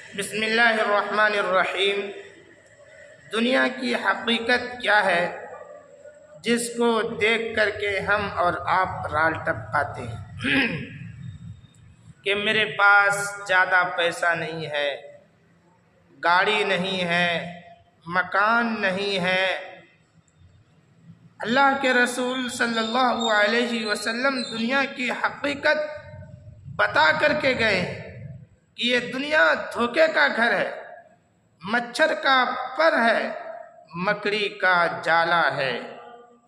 بسم اللہ الرحمن الرحیم۔ دنیا کی حقیقت کیا ہے جس کو دیکھ کر کے ہم اور آپ رال ٹپکاتے ہیں کہ میرے پاس زیادہ پیسہ نہیں ہے، گاڑی نہیں ہے، مکان نہیں ہے۔ اللہ کے رسول صلی اللہ علیہ وسلم دنیا کی حقیقت بتا کر کے گئے کہ یہ دنیا دھوکے کا گھر ہے، مچھر کا پر ہے، مکڑی کا جالا ہے۔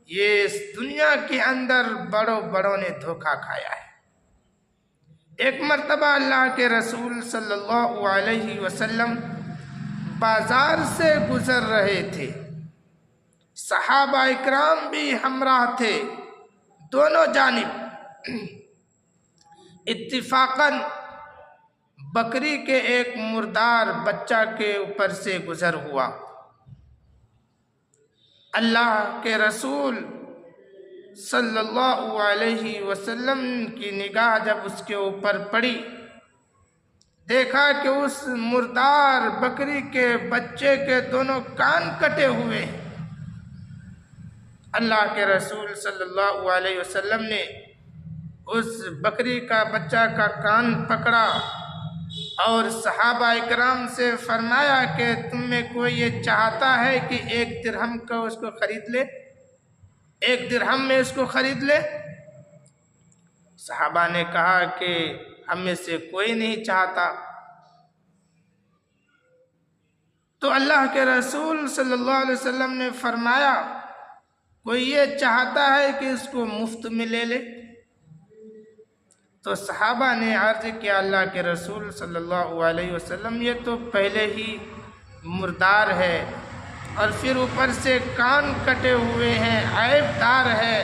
یہ اس دنیا کے اندر بڑوں نے دھوکہ کھایا ہے۔ ایک مرتبہ اللہ کے رسول صلی اللہ علیہ وسلم بازار سے گزر رہے تھے، صحابہ اکرام بھی ہمراہ تھے، دونوں جانب اتفاقاً بکری کے ایک مردار بچہ کے اوپر سے گزر ہوا۔ اللہ کے رسول صلی اللہ علیہ وسلم کی نگاہ جب اس کے اوپر پڑی، دیکھا کہ اس مردار بکری کے بچے کے دونوں کان کٹے ہوئے ہیں۔ اللہ کے رسول صلی اللہ علیہ وسلم نے اس بکری کا بچہ کا کان پکڑا اور صحابہ اکرام سے فرمایا کہ تم میں کوئی یہ چاہتا ہے کہ 1 درہم کا اس کو خرید لے، 1 درہم میں اس کو خرید لے؟ صحابہ نے کہا کہ ہم میں سے کوئی نہیں چاہتا۔ تو اللہ کے رسول صلی اللہ علیہ وسلم نے فرمایا کوئی یہ چاہتا ہے کہ اس کو مفت میں لے لے؟ تو صحابہ نے عرض کیا اللہ کے رسول صلی اللہ علیہ وسلم یہ تو پہلے ہی مردار ہے اور پھر اوپر سے کان کٹے ہوئے ہیں، عیب دار ہے،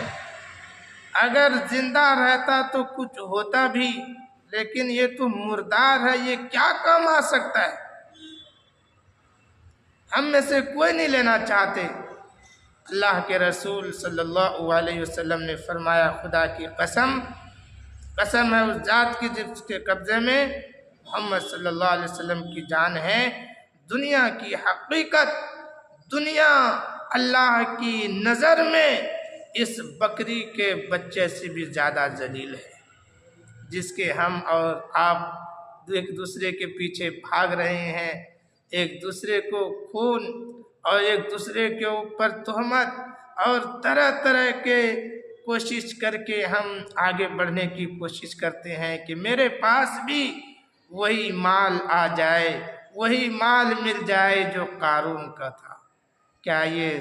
اگر زندہ رہتا تو کچھ ہوتا بھی، لیکن یہ تو مردار ہے، یہ کیا کام آ سکتا ہے؟ ہم میں سے کوئی نہیں لینا چاہتے۔ اللہ کے رسول صلی اللہ علیہ وسلم نے فرمایا خدا کی قسم ہے اس ذات کی جس کے قبضے میں محمد صلی اللہ علیہ وسلم کی جان ہے، دنیا کی حقیقت، دنیا اللہ کی نظر میں اس بکری کے بچے سے بھی زیادہ ذلیل ہے، جس کے ہم اور آپ ایک دوسرے کے پیچھے بھاگ رہے ہیں، ایک دوسرے کو خون اور ایک دوسرے کے اوپر تہمت اور طرح طرح کے کوشش کر کے ہم آگے بڑھنے کی کوشش کرتے ہیں کہ میرے پاس بھی وہی مال آ جائے، وہی مال مل جائے جو قارون کا تھا۔ کیا یہ